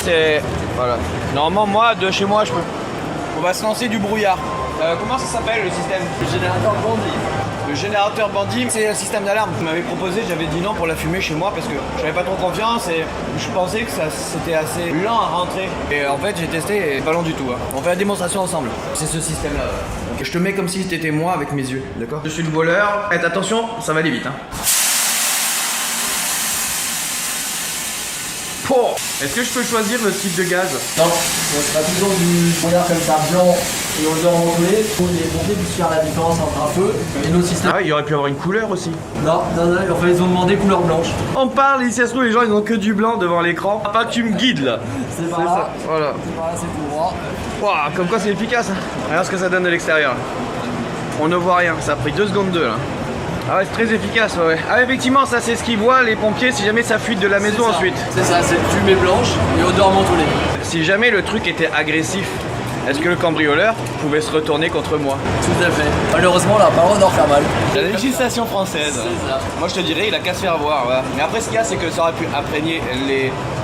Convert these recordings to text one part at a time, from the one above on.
C'est... Voilà. Normalement, moi, de chez moi, je peux... On va se lancer du brouillard. Comment ça s'appelle le système? Le générateur bandit. Le générateur bandit, c'est le système d'alarme. Vous m'avez proposé, j'avais dit non pour la fumer chez moi parce que j'avais pas trop confiance et je pensais que c'était assez lent à rentrer. Et en fait, j'ai testé et pas lent du tout. Hein. On fait la démonstration ensemble. C'est ce système-là. Donc, je te mets comme si c'était moi avec mes yeux, d'accord? Je suis le voleur. Faites attention, ça va aller vite. Hein. Oh. Est-ce que je peux choisir le type de gaz? Non, ça sera toujours du brouillard comme ça, blanc et odeur mentholée. Les pompiers puissent faire la différence entre un feu et notre système. Ah, il aurait pu avoir une couleur aussi. Non, enfin ils ont demandé couleur blanche. On parle, ici ça se trouve, les gens ils ont que du blanc devant l'écran. Pas que tu me guides là. C'est par là. Voilà. C'est par là, c'est tout droit. Wow, comme quoi c'est efficace. Hein. Regarde ce que ça donne de l'extérieur. On ne voit rien, ça a pris 2 secondes 2 là. Ah ouais, c'est très efficace, ouais. Ah effectivement, ça c'est ce qu'ils voient les pompiers si jamais ça fuite de la maison ensuite. C'est ça, c'est fumée blanche et odeur mentholée. Si jamais le truc était agressif, est-ce que le cambrioleur pouvait se retourner contre moi? Tout à fait. Malheureusement, là, pas d'en faire mal. La législation française. C'est ça. Moi je te dirais, il a qu'à se faire voir. Voilà. Mais après, ce qu'il y a, c'est que ça aurait pu imprégner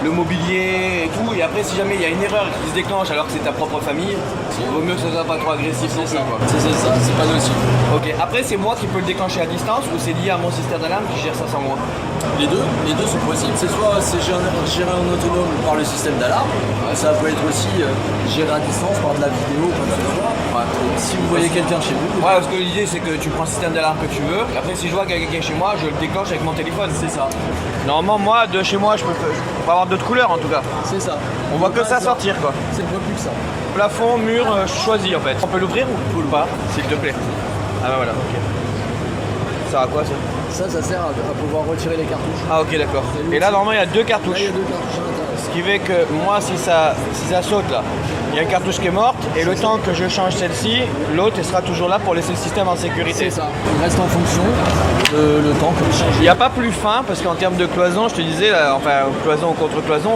le mobilier et tout. Et après, si jamais il y a une erreur qui se déclenche alors que c'est ta propre famille, il vaut mieux que ce soit pas trop agressif non plus. C'est ça, c'est pas nocif. Ok, après, c'est moi qui peux le déclencher à distance ou c'est lié à mon système d'alarme qui gère ça sans moi? Les deux sont possibles. C'est soit c'est géré en autonome par le système d'alarme, ça peut être aussi géré à distance par de la vidéo, comme ça. Ouais. Si vous voyez quelqu'un chez vous. Ouais, parce que l'idée c'est que tu prends le système d'alarme que tu veux. Et après, si je vois qu'il y a quelqu'un chez moi, je le déclenche avec mon téléphone. C'est ça. Normalement, moi, de chez moi, je peux avoir d'autres couleurs en tout cas. C'est ça. On voit que ça sortir quoi. C'est pas plus que ça. Plafond, mur, choisi en fait. On peut l'ouvrir ou pas, s'il te plaît? Ah bah voilà, ok. Ça sert à quoi ça? Ça sert à pouvoir retirer les cartouches. Ah ok, d'accord. Et là, normalement, il y a 2 cartouches. Là, il y a 2 cartouches à l'intérieur. Ce qui fait que moi, si ça saute là, il y a une cartouche qui est morte et le temps que je change celle-ci, l'autre elle sera toujours là pour laisser le système en sécurité. C'est ça. Il reste en fonction le temps que vous changez. Il n'y a pas plus fin parce qu'en termes de cloison, je te disais, là, enfin cloison ou contre cloison,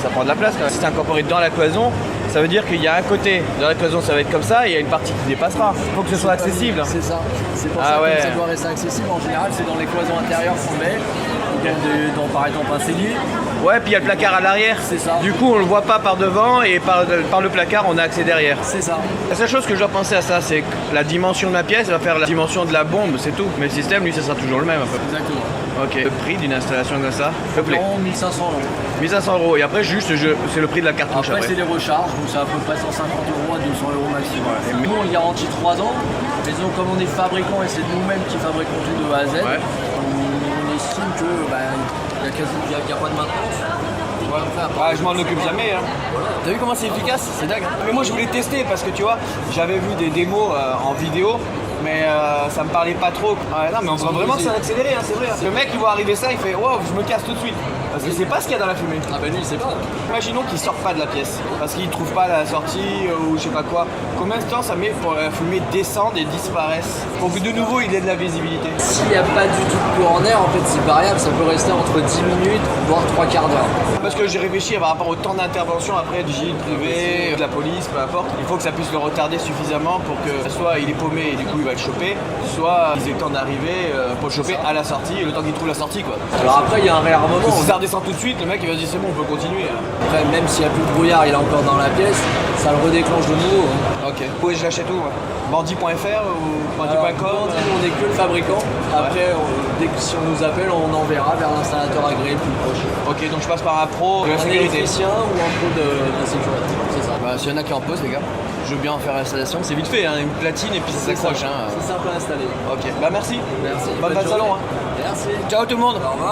ça prend de la place. Si c'est incorporé dans la cloison, ça veut dire qu'il y a un côté dans la cloison, ça va être comme ça et il y a une partie qui dépassera. Il faut que ce soit accessible. C'est ça. C'est pour Ah ça ouais. que ça doit rester accessible. En général, c'est dans les cloisons intérieures qu'on met. Par exemple un cellier. Ouais, puis il y a le placard à l'arrière. C'est ça. Du coup, on le voit pas par devant et par le placard, on a accès derrière. C'est ça. La seule chose que je dois penser à ça, c'est que la dimension de ma pièce va faire la dimension de la bombe, c'est tout. Mais le système, lui, ça sera toujours le même un peu. Exactement. Ok. Le prix d'une installation comme ça, s'il te plaît. Environ 1500 €. 1500 €. Et après, juste, c'est le prix de la cartouche. Après, c'est les recharges, donc c'est à peu près 150 € à 200 € maximum. Et nous, on garantit 3 ans. Mais donc, comme on est fabricant et c'est nous-mêmes qui fabriquons tout de A à Z, on estime que il n'y a pas de maintenance. Ah, je m'en occupe jamais. Hein. T'as vu comment c'est efficace? C'est dingue. Hein. Mais moi, je voulais tester parce que tu vois, j'avais vu des démos en vidéo. Mais ça me parlait pas trop. Ouais, non, mais on voit vraiment que c'est accéléré, hein, c'est vrai. Hein. Le mec, il voit arriver ça, il fait wow, je me casse tout de suite. Parce qu'il sait pas ce qu'il y a dans la fumée. Ah, bah lui, il sait pas. Imaginons qu'il sort pas de la pièce parce qu'il trouve pas la sortie ou je sais pas quoi. Combien de temps ça met pour la fumée descendre et disparaisse? Pour que de nouveau il ait de la visibilité. S'il n'y a pas du tout de courant d'air, en fait, c'est variable. Ça peut rester entre 10 minutes, voire 3/4 d'heure. Parce que j'ai réfléchi par rapport au temps d'intervention après du GIE privé, de la police, peu importe. Il faut que ça puisse le retarder suffisamment pour que soit il est paumé et du coup il va le choper, soit ils aient le temps d'arriver pour le choper à la sortie et le temps qu'il trouve la sortie quoi. Alors après, il y a un réarmement. Si ça redescend tout de suite, le mec il va se dire c'est bon, on peut continuer. Après, même s'il n'y a plus de brouillard, il est encore dans la pièce, ça le redéclenche de nouveau. Hein. Ok. Où je l'achète où? Bandit.fr ou bandit.com? On n'est que le fabricant. Après, dès que si on nous appelle, on enverra vers l'installateur agréé le plus proche. Ok, donc je passe par un pro de la Un sécurité. électricien ou un pro de la sécurité, c'est ça. Bah, s'il y en a qui en posent, les gars, je veux bien en faire l'installation. C'est vite fait, hein, une platine et puis ça s'accroche. Hein. C'est simple à installer. Ok, bah merci. Merci. Bonne fin de salon. Hein. Merci. Ciao tout le monde. Au revoir.